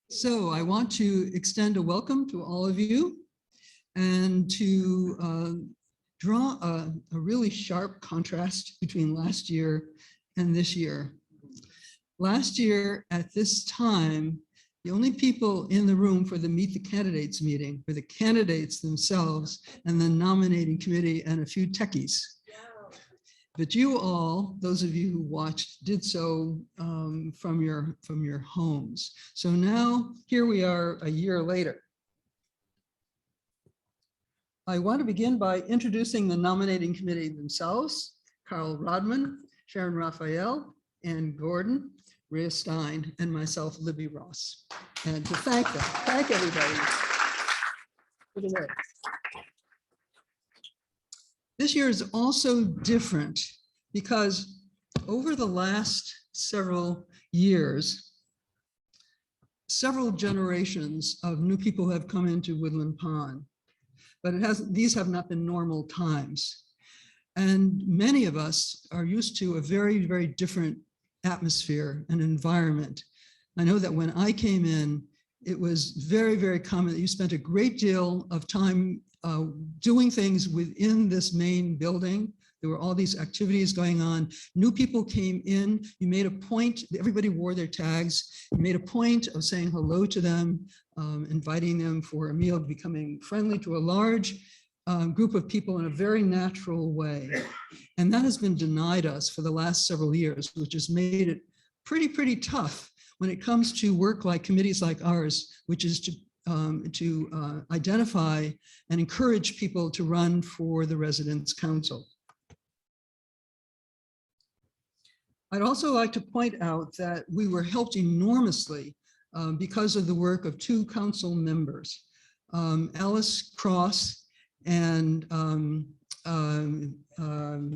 So I want to extend a welcome to all of you and to draw a really sharp contrast between last year and this year. Last year at this time, the only people in the room for the Meet the Candidates meeting were the candidates themselves and the nominating committee and a few techies. But you all, those of you who watched, did so from your homes. So now here we are a year later. I want to begin by introducing the nominating committee themselves: Carl Rodman, Sharon Raphael, Ann Gordon, Rhea Stein, and myself, Libby Ross. And to thank them, thank everybody for the work. This year is also different because over the last several years, several generations of new people have come into Woodland Pond, but these have not been normal times. And many of us are used to a very, very different atmosphere and environment. I know that when I came in, it was very, very common that you spent a great deal of time doing things within this main building. There were all these activities going on. New people came in. You made a point, everybody wore their tags. You made a point of saying hello to them, inviting them for a meal, becoming friendly to a large group of people in a very natural way. And that has been denied us for the last several years, which has made it pretty tough when it comes to work like committees like ours, which is to identify and encourage people to run for the Residents' Council. I'd also like to point out that we were helped enormously because of the work of two council members, Alice Cross and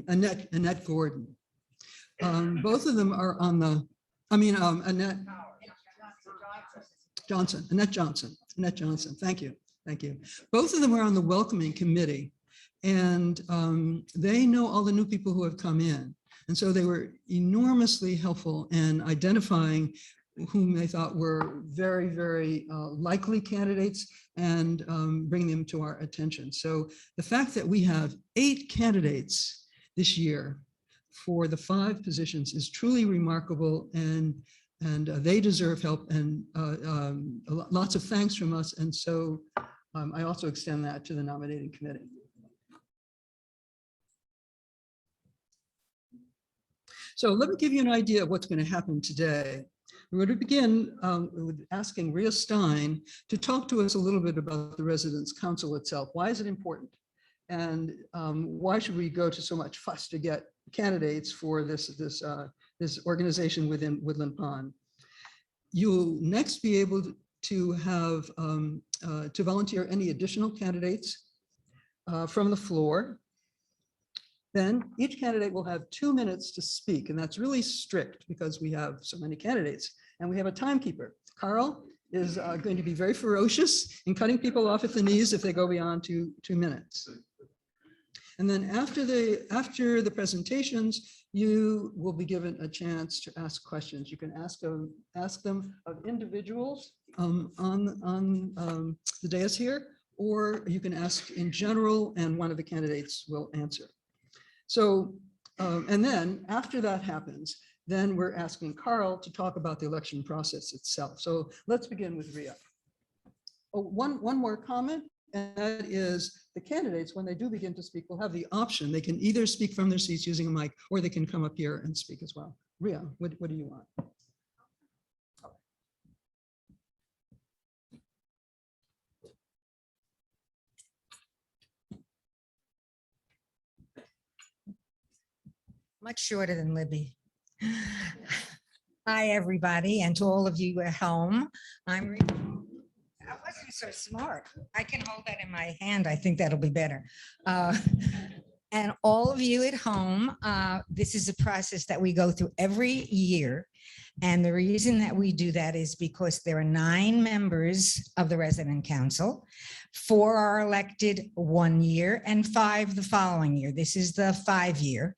Annette Gordon. Both of them are on the, Annette Johnson, thank you. Both of them are on the welcoming committee, and they know all the new people who have come in. And so they were enormously helpful in identifying whom they thought were very, very likely candidates and bringing them to our attention. So the fact that we have 8 candidates this year for the 5 positions is truly remarkable, and they deserve help, and lots of thanks from us. And so I also extend that to the nominating committee. So let me give you an idea of what's going to happen today. We're going to begin with asking Rhea Stein to talk to us a little bit about the Residents' Council itself. Why is it important? And why should we go to so much fuss to get candidates for this organization within Woodland Pond? You'll next be able to have to volunteer any additional candidates from the floor. Then each candidate will have 2 minutes to speak, and that's really strict because we have so many candidates, and we have a timekeeper. Carl is going to be very ferocious in cutting people off at the knees if they go beyond 2 minutes. And then after the presentations, you will be given a chance to ask questions. You can ask them of individuals on the dais here, or you can ask in general, and one of the candidates will answer. So, and then after that happens, then we're asking Carl to talk about the election process itself. So let's begin with Rhea. Oh, one more comment, and that is the candidates, when they do begin to speak, will have the option. They can either speak from their seats using a mic, or they can come up here and speak as well. Rhea, what do you want? Much shorter than Libby. Hi, everybody, and to all of you at home. I wasn't so smart. I can hold that in my hand. I think that'll be better. And all of you at home, this is a process that we go through every year. And the reason that we do that is because there are 9 members of the Resident Council. 4 are elected 1 year and 5 the following year. This is the 5-year.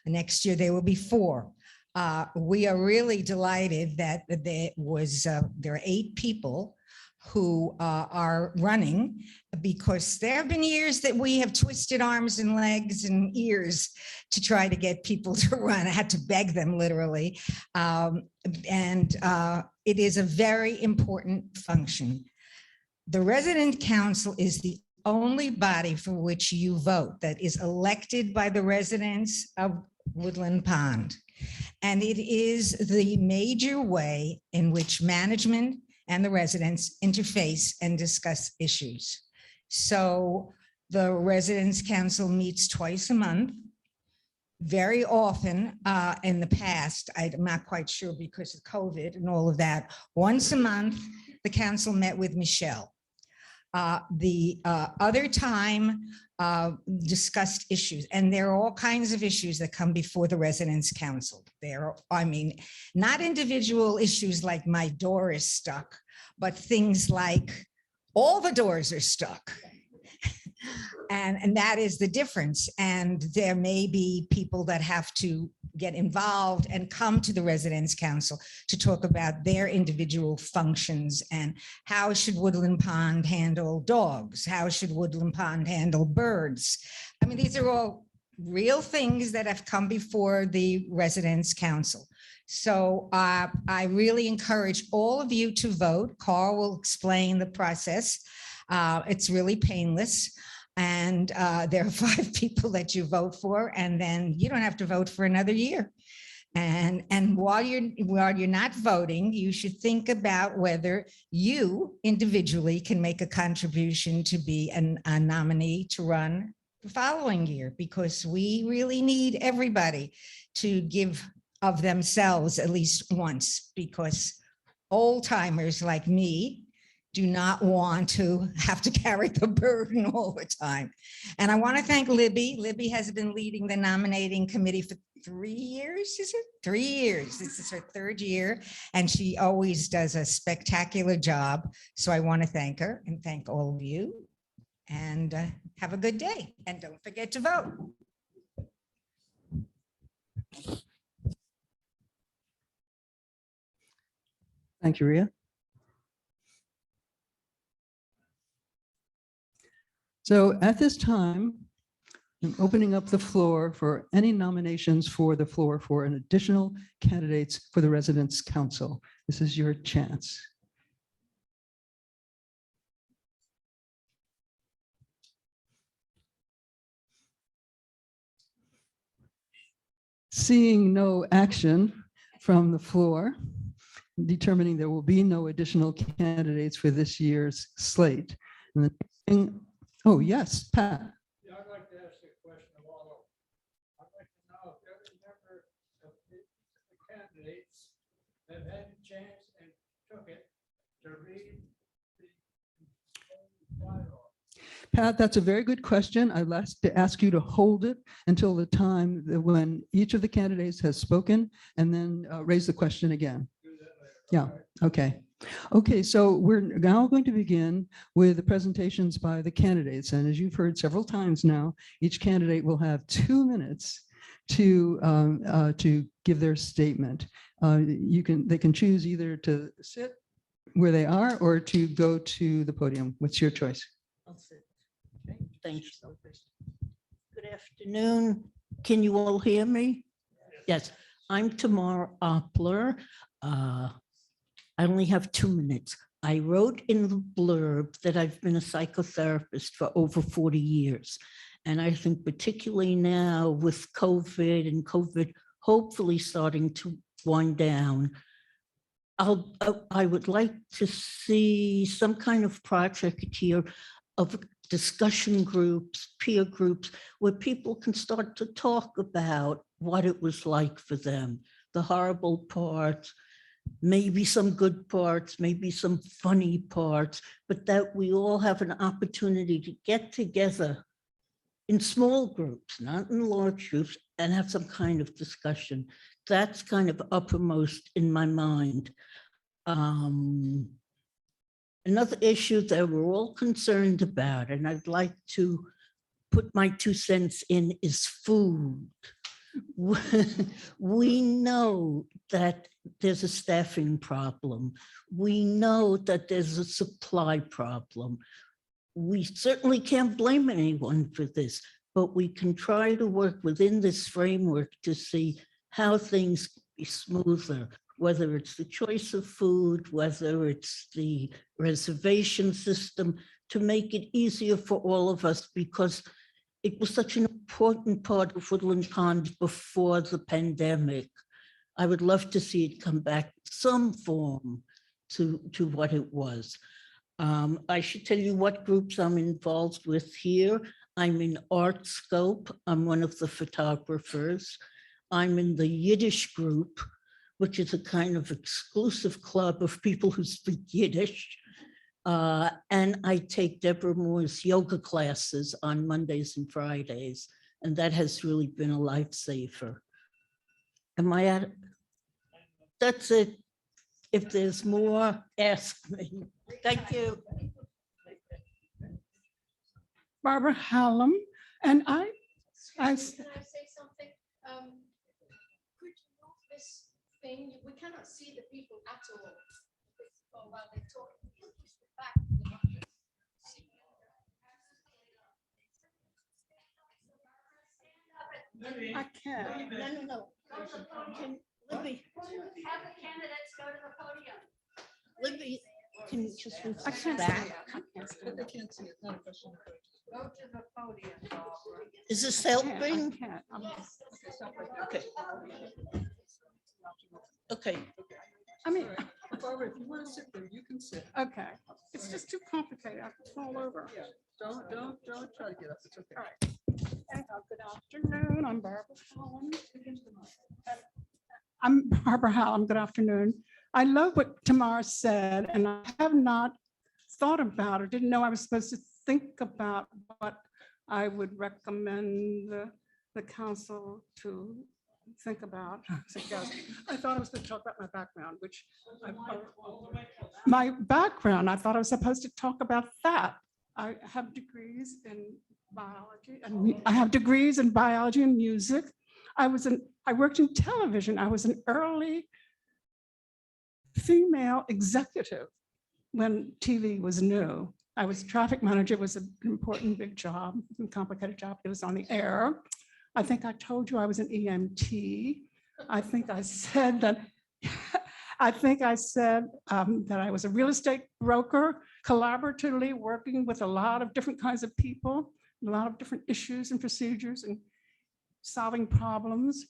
Next year, there will be 4. We are really delighted that there are 8 people who are running, because there have been years that we have twisted arms and legs and ears to try to get people to run. I had to beg them, literally. It is a very important function. The resident council is the only body for which you vote that is elected by the residents of Woodland Pond. And it is the major way in which management and the residents interface and discuss issues. So the Residents Council meets twice a month. Very often in the past, I'm not quite sure because of COVID and all of that, once a month, the council met with Michelle. The other time discussed issues, and there are all kinds of issues that come before the Residents Council. Not individual issues like my door is stuck, but things like all the doors are stuck. And that is the difference. And there may be people that have to get involved and come to the Residents Council to talk about their individual functions and how should Woodland Pond handle dogs? How should Woodland Pond handle birds? I mean, these are all real things that have come before the Residents Council. So I really encourage all of you to vote. Carl will explain the process. It's really painless. And there are 5 people that you vote for, and then you don't have to vote for another year. And while you're not voting, you should think about whether you individually can make a contribution to be a nominee to run the following year, because we really need everybody to give of themselves at least once, because old timers like me do not want to have to carry the burden all the time. And I want to thank Libby. Libby has been leading the nominating committee for 3 years, is it? 3 years. This is her 3rd year, and she always does a spectacular job. So I want to thank her and thank all of you, and have a good day. And don't forget to vote. Thank you, Ria. So at this time, I'm opening up the floor for any nominations for an additional candidates for the Residents Council. This is your chance. Seeing no action from the floor, determining there will be no additional candidates for this year's slate. And the next thing, oh, yes, Pat. Yeah, I'd like to ask a question of all of them. I'd like to know if every member of the candidates have had a chance and took it to read the bylaw. Pat, that's a very good question. I'd like to ask you to hold it until the time when each of the candidates has spoken, and then raise the question again. Do that later. Yeah, All right. okay. Okay, so we're now going to begin with the presentations by the candidates. And as you've heard several times now, each candidate will have 2 minutes to give their statement. They can choose either to sit where they are or to go to the podium. What's your choice? I'll sit. Okay, thank you. Good afternoon. Can you all hear me? Yes, I'm Tamara Oppler. I only have 2 minutes. I wrote in the blurb that I've been a psychotherapist for over 40 years. And I think particularly now with COVID and COVID hopefully starting to wind down, I would like to see some kind of project here of discussion groups, peer groups, where people can start to talk about what it was like for them, the horrible parts, maybe some good parts, maybe some funny parts, but that we all have an opportunity to get together in small groups, not in large groups, and have some kind of discussion. That's kind of uppermost in my mind. Another issue that we're all concerned about, and I'd like to put my 2 cents in, is food. We know that there's a staffing problem. We know that there's a supply problem. We certainly can't blame anyone for this, but we can try to work within this framework to see how things can be smoother, whether it's the choice of food, whether it's the reservation system, to make it easier for all of us, because it was such an important part of Woodland Pond before the pandemic. I would love to see it come back some form to what it was. I should tell you what groups I'm involved with here. I'm in Art Scope. I'm one of the photographers. I'm in the Yiddish group, which is a kind of exclusive club of people who speak Yiddish. And I take Deborah Moore's yoga classes on Mondays and Fridays, and that has really been a lifesaver. Am I at? That's it. If there's more, ask me. Thank you. Barbara Hallam, and I Can I say something? Could you move this thing? We cannot see the people at all. While they talk. I can't. No. Libby, Have the candidates go to the podium. Libby, can you just move I can't back? stand up. I can't stand But they up. can't see it, not a question. Go to the podium, Barbara. Is this I helping? can't. Okay. Okay. I mean, Barbara, if you want to sit there, you can sit. okay, it's just too complicated. I could fall over. Yeah, don't try to get up. It's okay. All right. Anyhow, good afternoon. I'm Barbara Hallam. I'm Barbara Hallam. Good afternoon. I love what Tamara said, and I have not thought about or didn't know I was supposed to think about what I would recommend the council to think about. Suggest. I thought I was going to talk about my background, which my background, I thought I was supposed to talk about that. I have degrees in biology, and I have degrees in biology and music. I worked in television. I was an early female executive when TV was new. I was traffic manager. It was an important, big job, a complicated job. It was on the air. I think I told you I was an EMT. I think I said that. That I was a real estate broker, collaboratively working with a lot of different kinds of people, a lot of different issues and procedures and solving problems.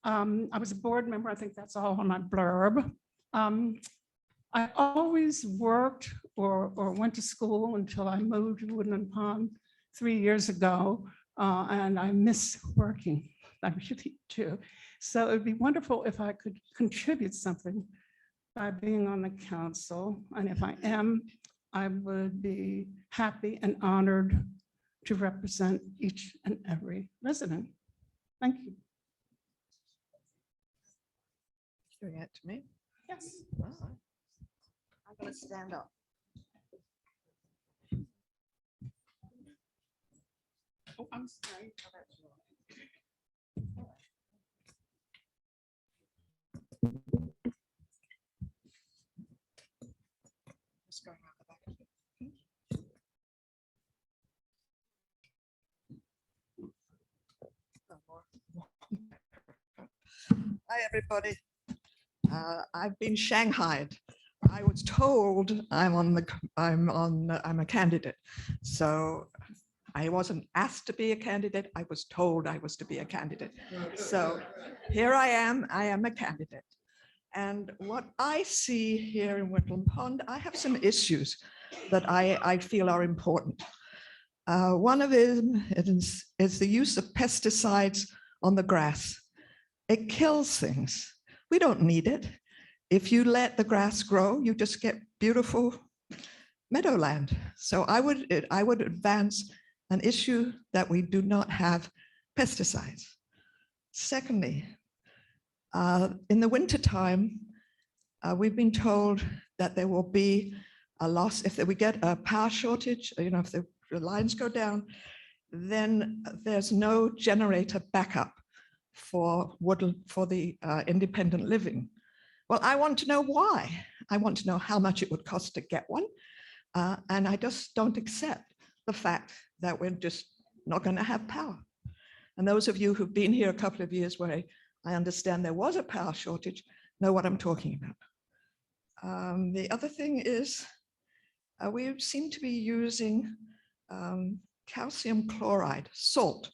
I was a board member. I think that's all on my blurb. I always worked or went to school until I moved to Woodland Pond 3 years ago, and I miss working. I really do. So it'd be wonderful if I could contribute something by being on the council. And if I am, I would be happy and honored to represent each and every resident. Thank you. Doing it to me? Yes. All right. I'm going to stand up. Oh, I'm sorry. Just going around the back of it. Hi, everybody. I've been shanghaied. I was told I'm a candidate. So I wasn't asked to be a candidate. I was told I was to be a candidate. So here I am a candidate. And what I see here in Woodland Pond, I have some issues that I feel are important. One of them is the use of pesticides on the grass. It kills things. We don't need it. If you let the grass grow, you just get beautiful meadowland. So I would advance an issue that we do not have pesticides. Secondly, in the wintertime, we've been told that there will be a loss if we get a power shortage, if the lines go down, then there's no generator backup for the independent living. Well, I want to know why. I want to know how much it would cost to get one. And I just don't accept the fact that we're just not going to have power. And those of you who've been here a couple of years where I understand there was a power shortage know what I'm talking about. The other thing is we seem to be using calcium chloride, salt,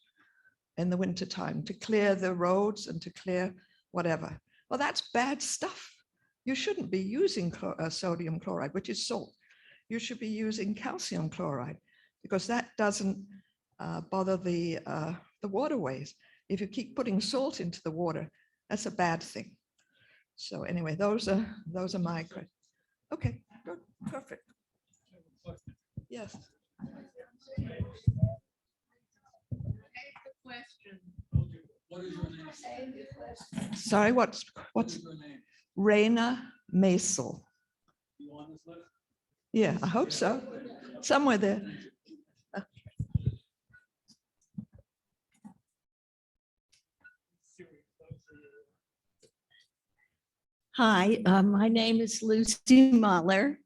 in the wintertime to clear the roads and to clear whatever. Well, that's bad stuff. You shouldn't be using sodium chloride, which is salt. You should be using calcium chloride because that doesn't bother the waterways. If you keep putting salt into the water, that's a bad thing. So anyway, those are my questions. Okay, good, perfect. Yes. Sorry, what's Raina Maisel? Yeah, I hope so. Somewhere there. Hi, my name is Lucy Muller,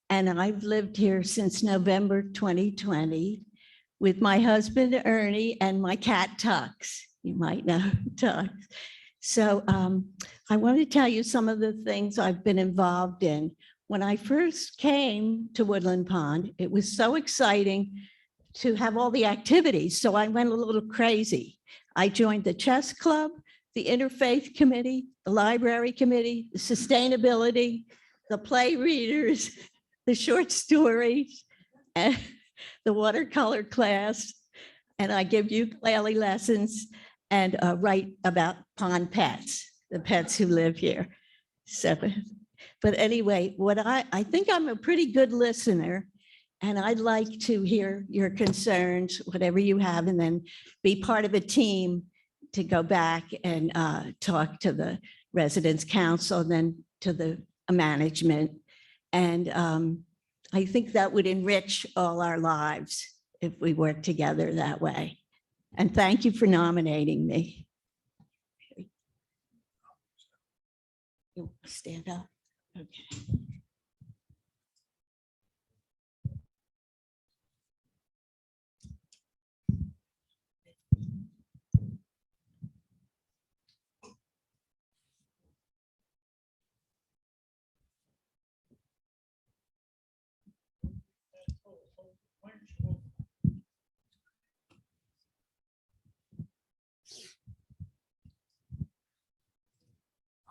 and I've lived here since November 2020 with my husband Ernie and my cat Tux. You might know Tux. So I want to tell you some of the things I've been involved in. When I first came to Woodland Pond, it was so exciting to have all the activities. So I went a little crazy. I joined the chess club, the interfaith committee, the library committee, the sustainability, the play readers, the short stories, and the watercolor class. And I give ukulele lessons and write about pond pets, the pets who live here. So, but anyway, what I think I'm a pretty good listener, and I'd like to hear your concerns, whatever you have, and then be part of a team to go back and talk to the residents council, then to the management. And I think that would enrich all our lives if we work together that way. And thank you for nominating me. You stand up. Okay.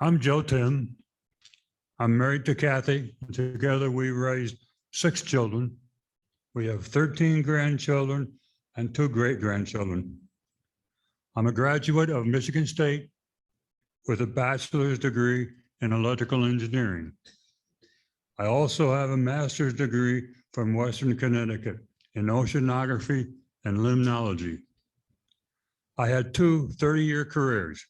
I'm Joe Tim. I'm married to Kathy. Together we raised 6 children. We have 13 grandchildren and 2 great-grandchildren. I'm a graduate of Michigan State with a bachelor's degree in electrical engineering. I also have a master's degree from Western Connecticut in oceanography and limnology. I had 2 30-year careers,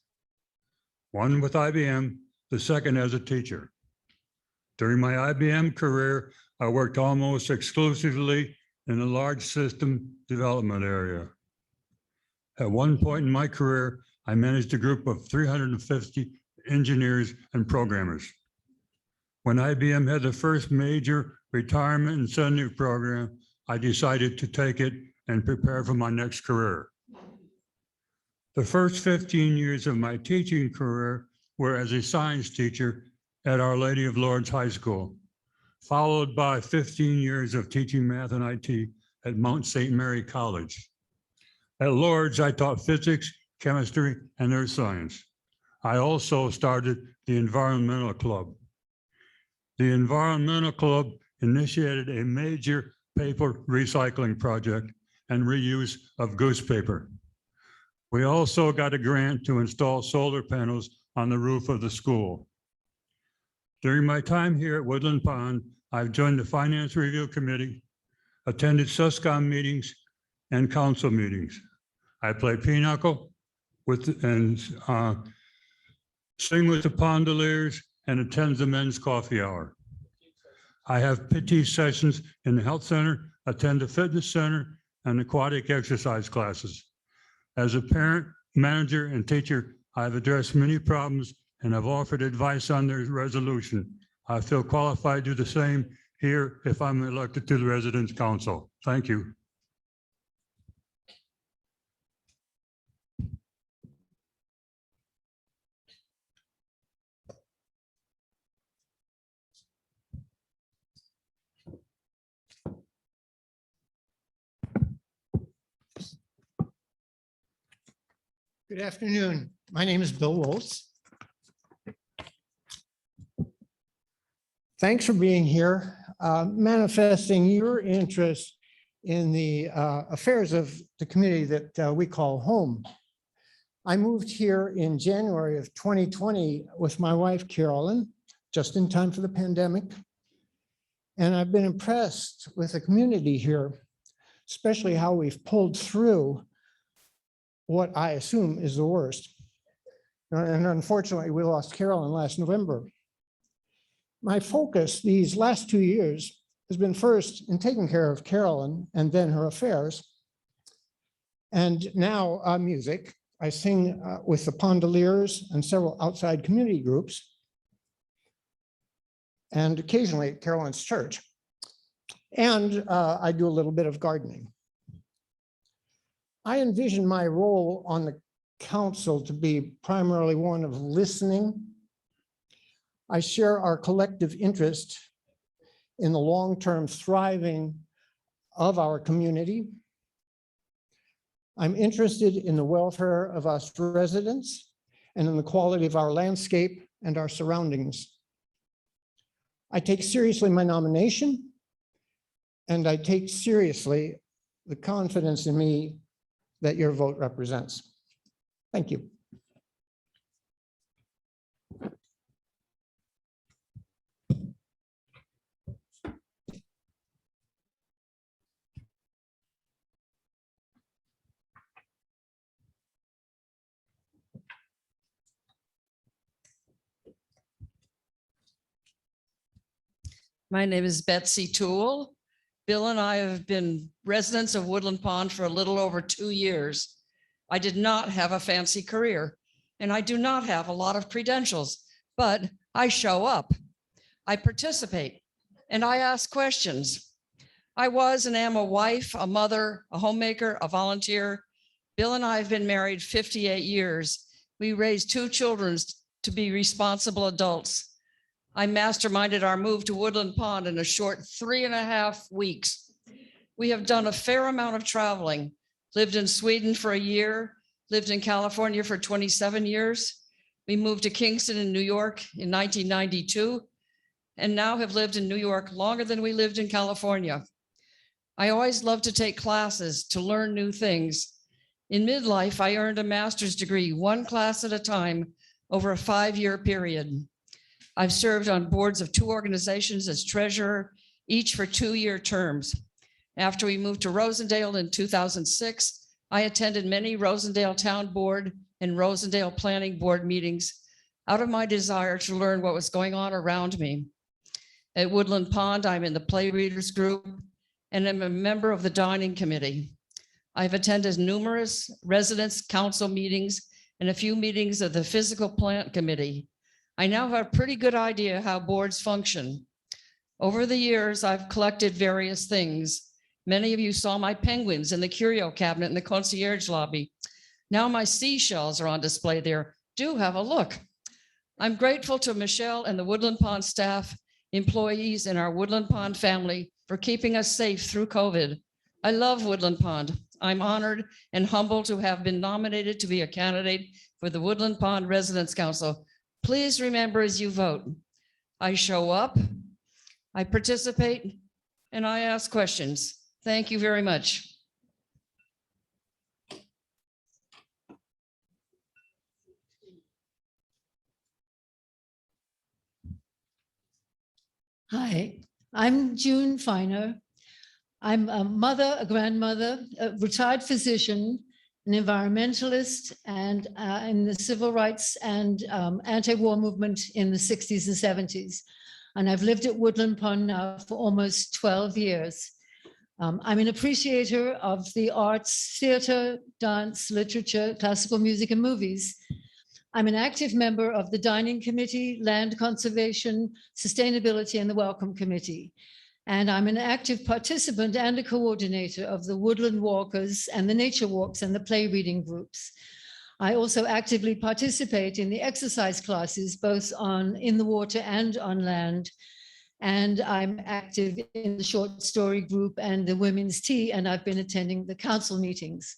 one with IBM, the second as a teacher. During my IBM career, I worked almost exclusively in the large system development area. At one point in my career, I managed a group of 350 engineers and programmers. When IBM had the first major retirement incentive program, I decided to take it and prepare for my next career. The first 15 years of my teaching career were as a science teacher at Our Lady of Lourdes High School, followed by 15 years of teaching math and IT at Mount St. Mary College. At Lourdes, I taught physics, chemistry, and earth science. I also started the Environmental Club. The Environmental Club initiated a major paper recycling project and reuse of goose paper. We also got a grant to install solar panels on the roof of the school. During my time here at Woodland Pond, I've joined the Finance Review Committee, attended SUSCOM meetings and council meetings. I play pinochle and sing with the Pondeliers and attend the men's coffee hour. I have PT sessions in the health center, attend the fitness center and aquatic exercise classes. As a parent, manager, and teacher, I've addressed many problems and have offered advice on their resolution. I feel qualified to do the same here if I'm elected to the Residents' Council. Thank you. Good afternoon. My name is Bill Woltz. Thanks for being here, manifesting your interest in the affairs of the community that we call home. I moved here in January of 2020 with my wife, Carolyn, just in time for the pandemic. And I've been impressed with the community here, especially how we've pulled through what I assume is the worst. And unfortunately, we lost Carolyn last November. My focus these last 2 years has been first in taking care of Carolyn and then her affairs. And now music. I sing with the Pondeliers and several outside community groups, and occasionally at Carolyn's church. And I do a little bit of gardening. I envision my role on the council to be primarily one of listening. I share our collective interest in the long-term thriving of our community. I'm interested in the welfare of us residents and in the quality of our landscape and our surroundings. I take seriously my nomination, and I take seriously the confidence in me that your vote represents. Thank you. My name is Betsy Toole. Bill and I have been residents of Woodland Pond for a little over 2 years. I did not have a fancy career, and I do not have a lot of credentials, but I show up, I participate, and I ask questions. I was and am a wife, a mother, a homemaker, a volunteer. Bill and I have been married 58 years. We raised 2 children to be responsible adults. I masterminded our move to Woodland Pond in a short 3.5 weeks. We have done a fair amount of traveling, lived in Sweden for a year, lived in California for 27 years. We moved to Kingston in New York in 1992, and now have lived in New York longer than we lived in California. I always loved to take classes to learn new things. In midlife, I earned a master's degree, 1 class at a time, over a 5-year period. I've served on boards of 2 organizations as treasurer, each for 2-year terms. After we moved to Rosendale in 2006, I attended many Rosendale Town Board and Rosendale Planning Board meetings out of my desire to learn what was going on around me. At Woodland Pond, I'm in the Play Readers Group and am a member of the Dining Committee. I've attended numerous residents' council meetings and a few meetings of the Physical Plant Committee. I now have a pretty good idea how boards function. Over the years, I've collected various things. Many of you saw my penguins in the curio cabinet in the concierge lobby. Now my seashells are on display there. Do have a look. I'm grateful to Michelle and the Woodland Pond staff, employees, and our Woodland Pond family for keeping us safe through COVID. I love Woodland Pond. I'm honored and humbled to have been nominated to be a candidate for the Woodland Pond Residents' Council. Please remember as you vote, I show up, I participate, and I ask questions. Thank you very much. Hi, I'm June Feiner. I'm a mother, a grandmother, a retired physician, an environmentalist, and in the civil rights and anti-war movement in the 60s and 70s. And I've lived at Woodland Pond now for almost 12 years. I'm an appreciator of the arts, theater, dance, literature, classical music, and movies. I'm an active member of the Dining Committee, Land Conservation, Sustainability, and the Welcome Committee. And I'm an active participant and a coordinator of the Woodland Walkers and the Nature Walks and the Play Reading groups. I also actively participate in the exercise classes, both in the water and on land. And I'm active in the short story group and the women's tea, and I've been attending the council meetings.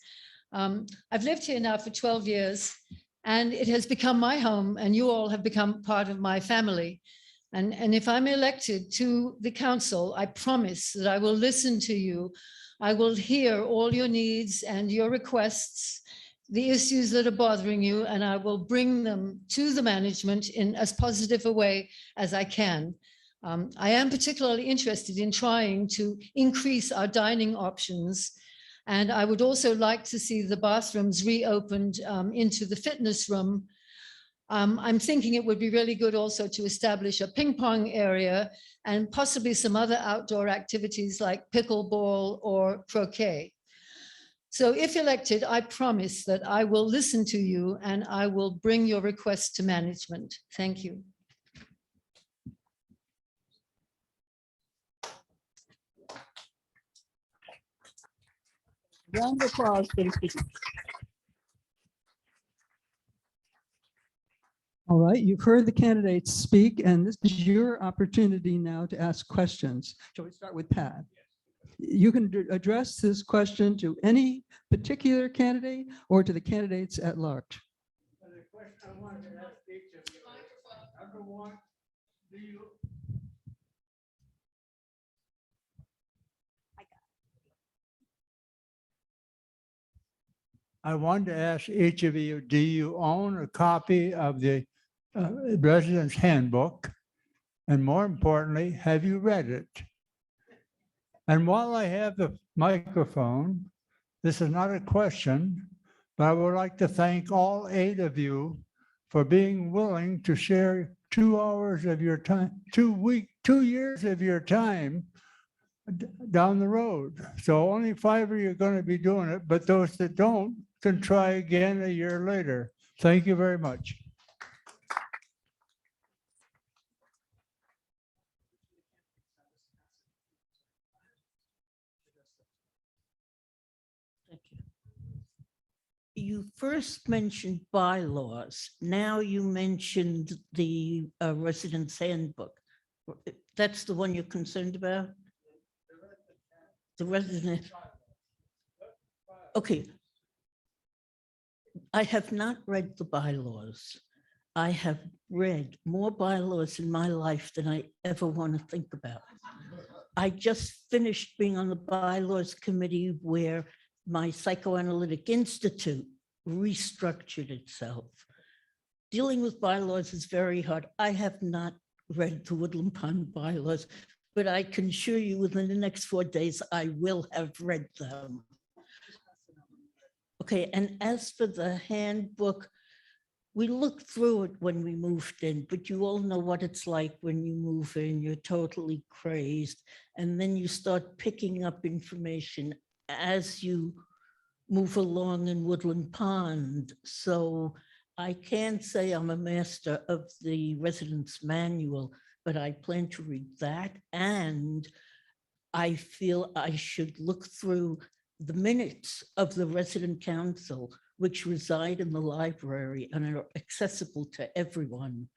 I've lived here now for 12 years, and it has become my home, and you all have become part of my family. And if I'm elected to the council, I promise that I will listen to you. I will hear all your needs and your requests, the issues that are bothering you, and I will bring them to the management in as positive a way as I can. I am particularly interested in trying to increase our dining options. And I would also like to see the bathrooms reopened into the fitness room. I'm thinking it would be really good also to establish a ping pong area and possibly some other outdoor activities like pickleball or croquet. So if elected, I promise that I will listen to you and I will bring your requests to management. Thank you. Round of applause, please. All right, you've heard the candidates speak, and this is your opportunity now to ask questions. Shall we start with Pat? You can address this question to any particular candidate or to the candidates at large. The question I wanted to ask each of you is, number one, do you I wanted to ask each of you, do you own a copy of the Residence Handbook? And more importantly, have you read it? And while I have the microphone, this is not a question, but I would like to thank all 8 of you for being willing to share 2 hours of your time, 2 years of your time down the road. So only 5 of you are going to be doing it, but those that don't can try again a year later. Thank you very much. Thank you. You first mentioned bylaws. Now you mentioned the residence handbook. That's the one you're concerned about? The resident. Okay. I have not read the bylaws. I have read more bylaws in my life than I ever want to think about. I just finished being on the bylaws committee where my psychoanalytic institute restructured itself. Dealing with bylaws is very hard. I have not read the Woodland Pond bylaws, but I can assure you within the next 4 days, I will have read them. Okay, and as for the handbook, we looked through it when we moved in, but you all know what it's like when you move in, you're totally crazed, and then you start picking up information as you move along in Woodland Pond. So I can't say I'm a master of the residence manual, but I plan to read that, and I feel I should look through the minutes of the resident council, which reside in the library and are accessible to everyone.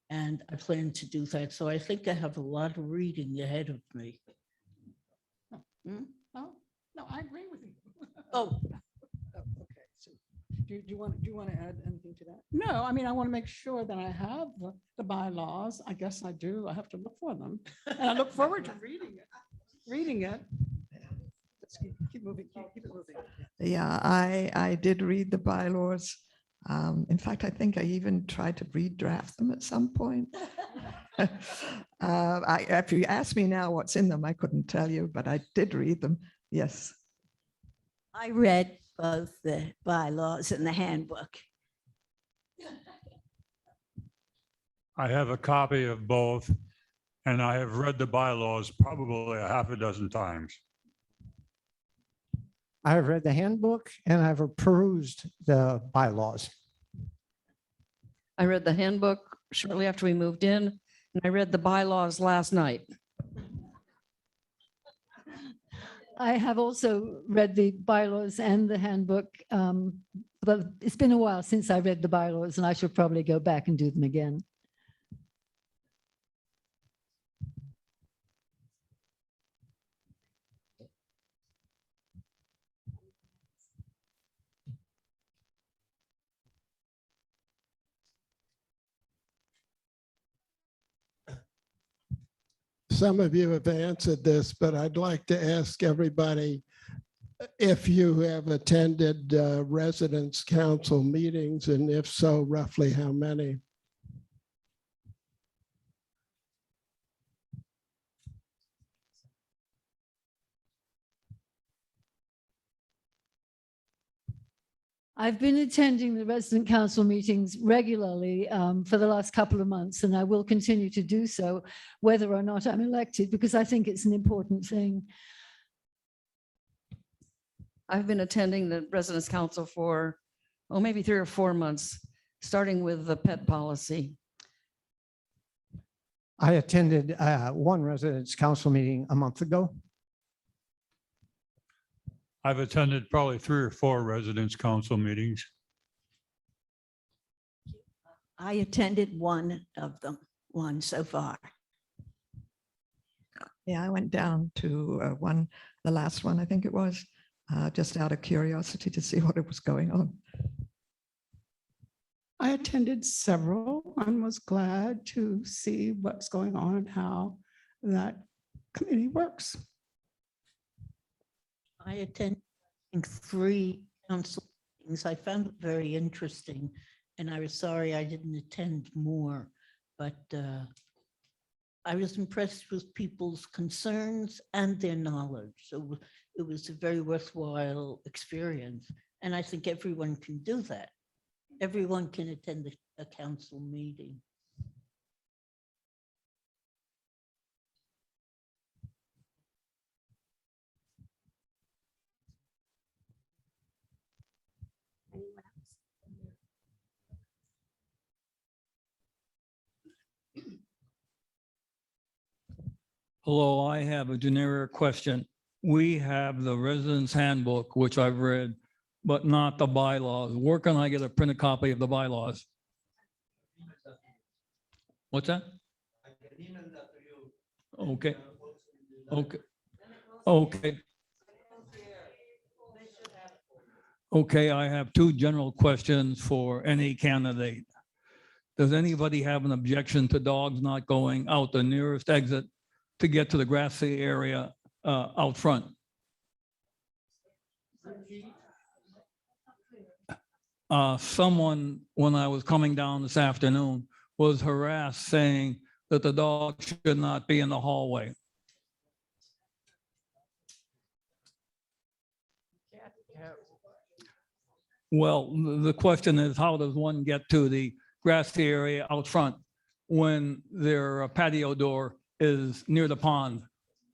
And I plan to do that. So I think I have a lot of reading ahead of me. Oh, no, I agree with you. Oh, Okay, so do you want to add anything to that? No, I mean, I want to make sure that I have the bylaws. I guess I do. I have to look for them. And I look forward to reading it. Let's keep moving, keep it moving. Yeah, I did read the bylaws. In fact, I think I even tried to redraft them at some point. If you ask me now what's in them, I couldn't tell you, but I did read them. Yes. I read both the bylaws and the handbook. I have a copy of both, and I have read the bylaws probably a half a dozen times. I have read the handbook and I've perused the bylaws. I read the handbook shortly after we moved in, and I read the bylaws last night. I have also read the bylaws and the handbook, but it's been a while since I read the bylaws, and I should probably go back and do them again. Some of you have answered this, but I'd like to ask everybody if you have attended residence council meetings, and if so, roughly how many? I've been attending the resident council meetings regularly for the last couple of months, and I will continue to do so, whether or not I'm elected, because I think it's an important thing. I've been attending the Residence Council for, oh, maybe 3 or 4 months, starting with the pet policy. I attended one residence council meeting a month ago. I've attended probably 3 or 4 residence council meetings. I attended one of them, one so far. Yeah, I went down to the last one, I think it was, just out of curiosity to see what it was going on. I attended several and was glad to see what's going on and how that committee works. I attended, I think, 3 council meetings. I found it very interesting, and I was sorry I didn't attend more, but I was impressed with people's concerns and their knowledge. So it was a very worthwhile experience, and I think everyone can do that. Everyone can attend a council meeting. Hello, I have a generic question. We have the residence handbook, which I've read, but not the bylaws. Where can I get a printed copy of the bylaws? What's that? Okay. Okay. Okay. Okay, I have 2 general questions for any candidate. Does anybody have an objection to dogs not going out the nearest exit to get to the grassy area out front? Someone, when I was coming down this afternoon, was harassed saying that the dog should not be in the hallway. Well, the question is, how does one get to the grassy area out front when their patio door is near the pond?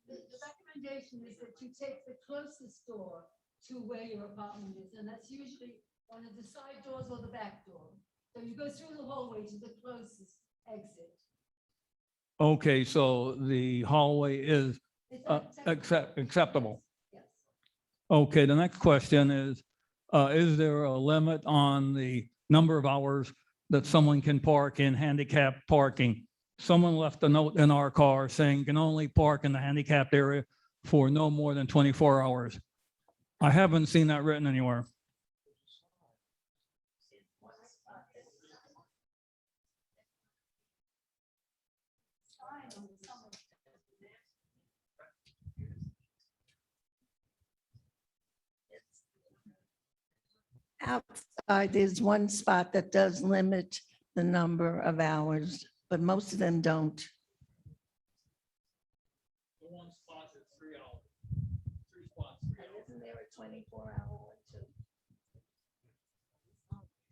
The recommendation is that you take the closest door to where your apartment is, and that's usually one of the side doors or the back door. So you go through the hallway to the closest exit. Okay, so the hallway is acceptable. Yes. Okay, the next question is there a limit on the number of hours that someone can park in handicapped parking? Someone left a note in our car saying you can only park in the handicapped area for no more than 24 hours. I haven't seen that written anywhere. Outside, there's one spot that does limit the number of hours, but most of them don't. One spot is 3 hours. 3 spots, 3 hours. Isn't there a 24-hour one too?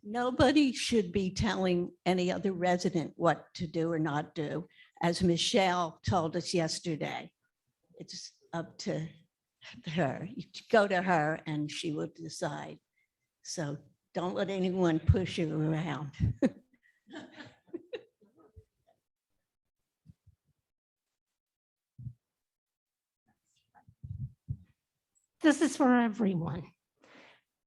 Nobody should be telling any other resident what to do or not do. As Michelle told us yesterday, it's up to her. You go to her and she will decide. So don't let anyone push you around. This is for everyone.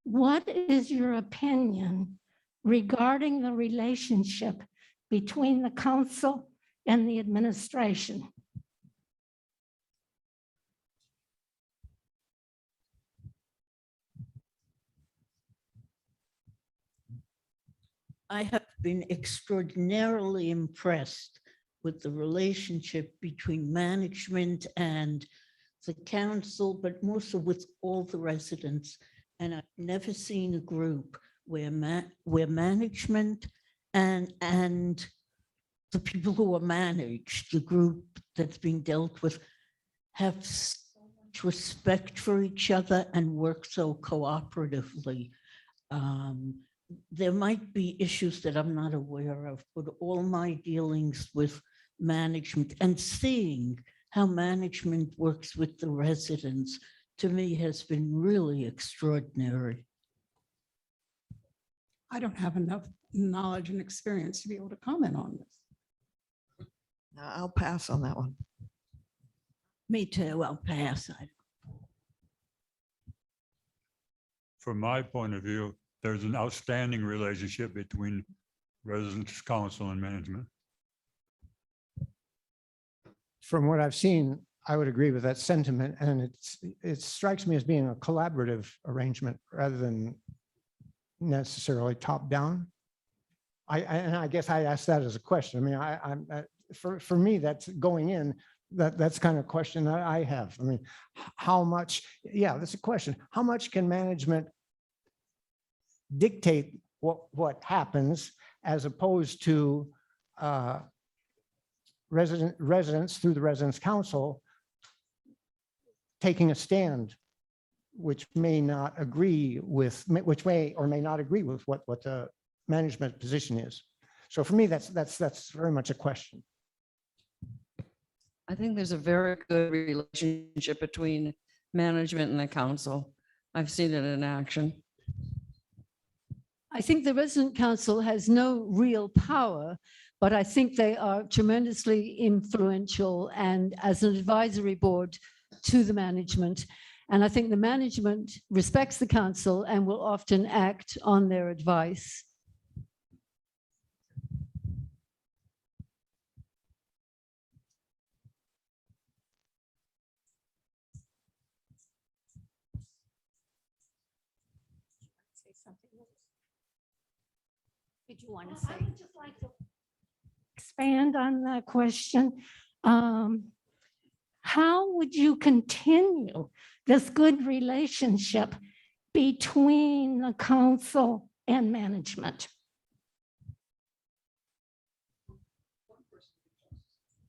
What is your opinion regarding the relationship between the council and the administration? I have been extraordinarily impressed with the relationship between management and the council, but more so with all the residents. And I've never seen a group where management and the people who are managed, the group that's being dealt with, have such respect for each other and work so cooperatively. There might be issues that I'm not aware of, but all my dealings with management and seeing how management works with the residents, to me, has been really extraordinary. I don't have enough knowledge and experience to be able to comment on this. I'll pass on that one. Me too, I'll pass. From my point of view, there's an outstanding relationship between residents, council, and management. From what I've seen, I would agree with that sentiment, and it strikes me as being a collaborative arrangement rather than necessarily top down. I guess I asked that as a question. I mean, for me, that's going in. That's kind of question that I have. I mean, how much? Yeah, that's a question. How much can management dictate what happens, as opposed to residents through the residents' council taking a stand, which may not agree with, which may or may not agree with what the management position is. So for me, that's very much a question. I think there's a very good relationship between management and the council. I've seen it in action. I think the resident council has no real power, but I think they are tremendously influential and as an advisory board to the management. And I think the management respects the council and will often act on their advice. Did you want to say? I would just like to expand on that question. How would you continue this good relationship between the council and management?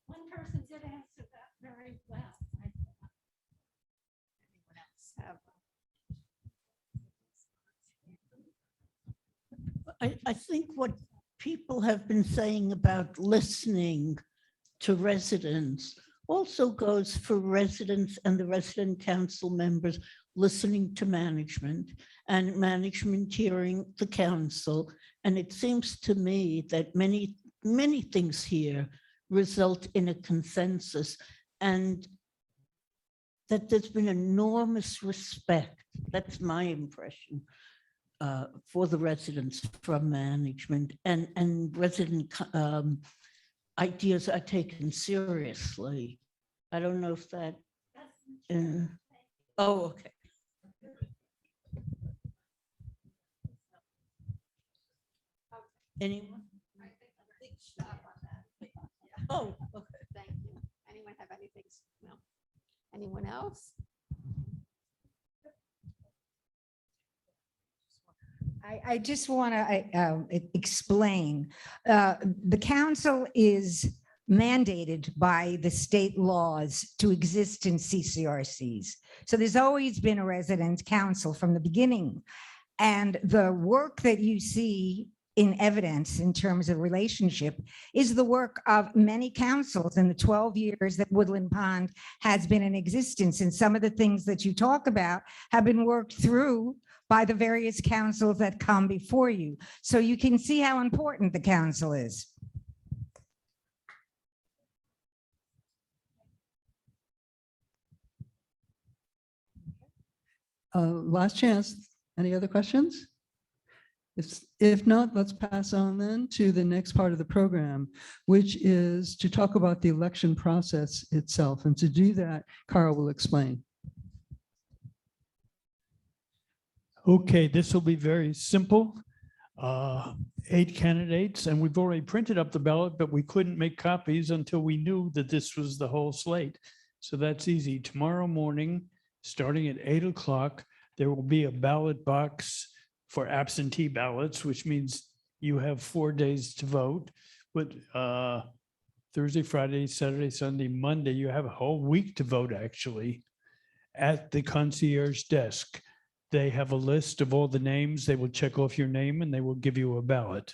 One person did answer that very well. Anyone else have? I think what people have been saying about listening to residents also goes for residents and the resident council members listening to management and management hearing the council. And it seems to me that many things here result in a consensus and that there's been enormous respect. That's my impression. For the residents from management and resident ideas are taken seriously. I don't know if that. Oh, okay. Anyone? Oh, okay. Thank you. Anyone have anything? No. Anyone else? I just want to explain. The council is mandated by the state laws to exist in CCRCs. So there's always been a resident council from the beginning. And the work that you see in evidence in terms of relationship is the work of many councils in the 12 years that Woodland Pond has been in existence. And some of the things that you talk about have been worked through by the various councils that come before you. So you can see how important the council is. Last chance. Any other questions? If not, let's pass on then to the next part of the program, which is to talk about the election process itself. And to do that, Carl will explain. Okay, this will be very simple. 8 candidates, and we've already printed up the ballot, but we couldn't make copies until we knew that this was the whole slate. So that's easy. Tomorrow morning, starting at 8 o'clock, there will be a ballot box for absentee ballots, which means you have 4 days to vote. But Thursday, Friday, Saturday, Sunday, Monday, you have a whole week to vote actually at the concierge desk. They have a list of all the names. They will check off your name and they will give you a ballot.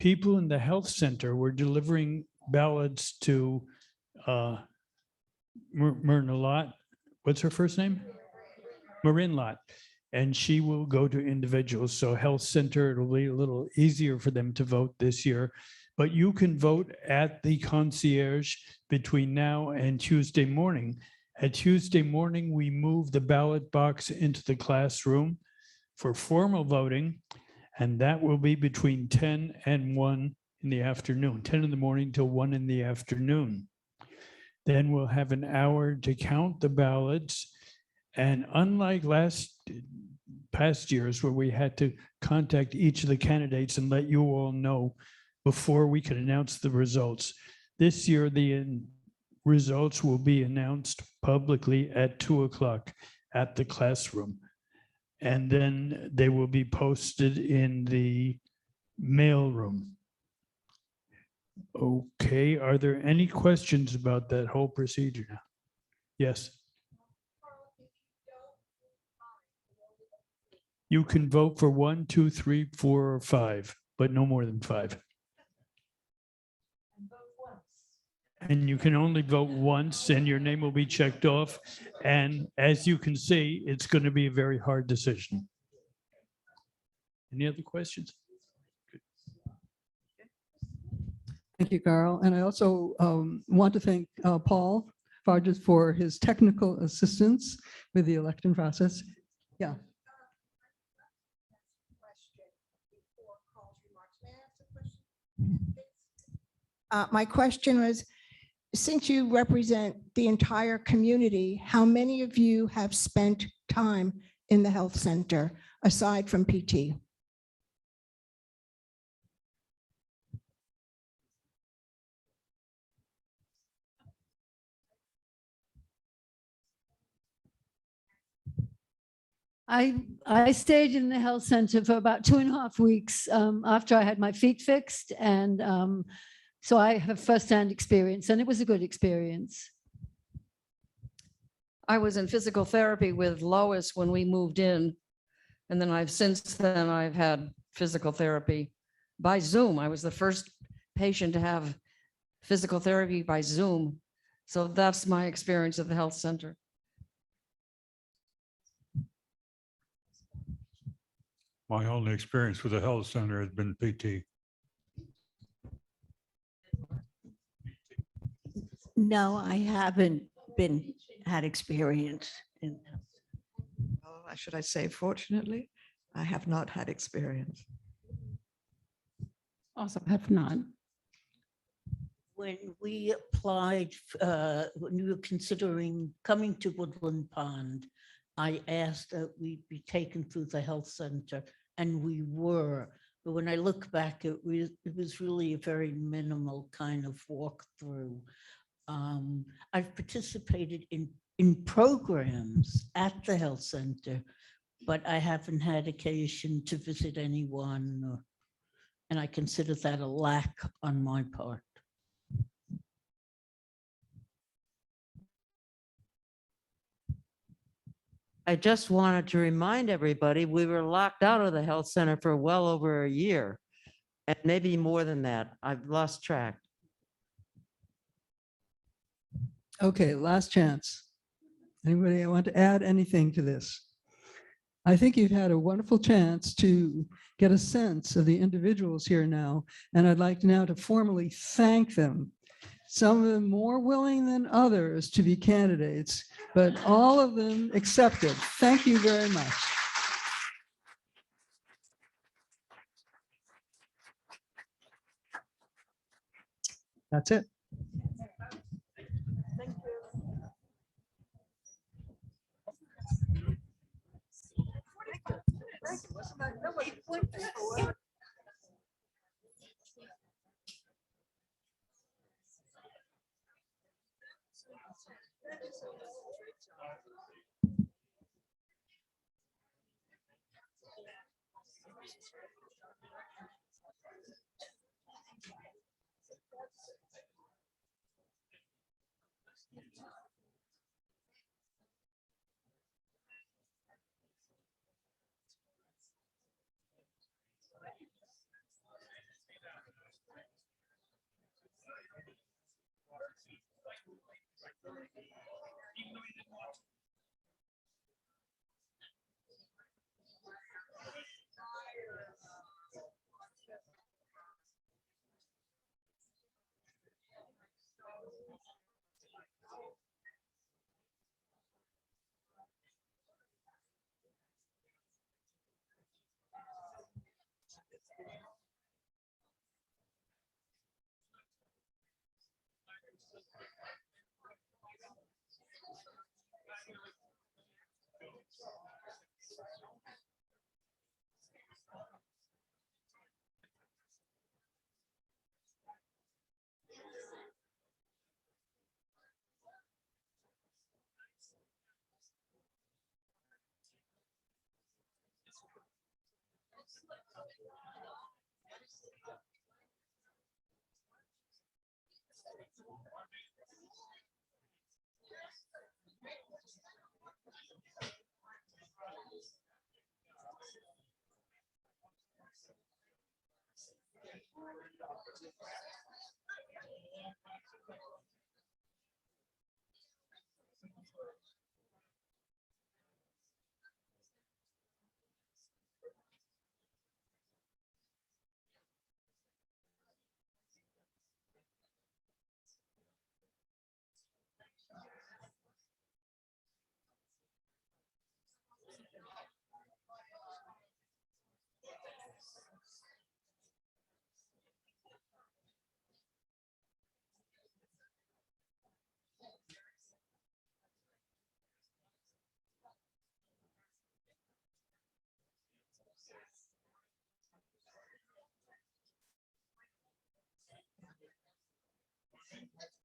People in the health center were delivering ballots to Myrna Lott. What's her first name? Marin Lott. And she will go to individuals. So health center, it'll be a little easier for them to vote this year. But you can vote at the concierge between now and Tuesday morning. At Tuesday morning, we move the ballot box into the classroom for formal voting, and that will be between 10 and 1 in the afternoon, 10 in the morning till 1 in the afternoon. Then we'll have an hour to count the ballots. And unlike past years where we had to contact each of the candidates and let you all know before we could announce the results, this year the results will be announced publicly at 2 o'clock at the classroom. And then they will be posted in the mail room. Okay, are there any questions about that whole procedure now? Yes. You can vote for 1, 2, 3, 4, or 5, but no more than 5. And you can only vote once and your name will be checked off. And as you can see, it's going to be a very hard decision. Any other questions? Thank you, Carl. And I also want to thank Paul Farges for his technical assistance with the election process. Yeah. My question was, since you represent the entire community, how many of you have spent time in the health center aside from PT? I stayed in the health center for about 2.5 weeks after I had my feet fixed. And so I have firsthand experience, and it was a good experience. I was in physical therapy with Lois when we moved in. And then since then I've had physical therapy by Zoom. I was the first patient to have physical therapy by Zoom. So that's my experience at the health center. My only experience with the health center has been PT. No, I haven't had experience in. Oh, should I say, fortunately, I have not had experience. Also have not. When we applied, when we were considering coming to Woodland Pond, I asked that we be taken through the health center, and we were. But when I look back, it was really a very minimal kind of walkthrough. I've participated in programs at the health center, but I haven't had occasion to visit anyone, and I consider that a lack on my part. I just wanted to remind everybody, we were locked out of the health center for well over a year, and maybe more than that. I've lost track. Okay, last chance. Anybody want to add anything to this? I think you've had a wonderful chance to get a sense of the individuals here now, and I'd like now to formally thank them. Some of them more willing than others to be candidates, but all of them accepted. Thank you very much. That's it.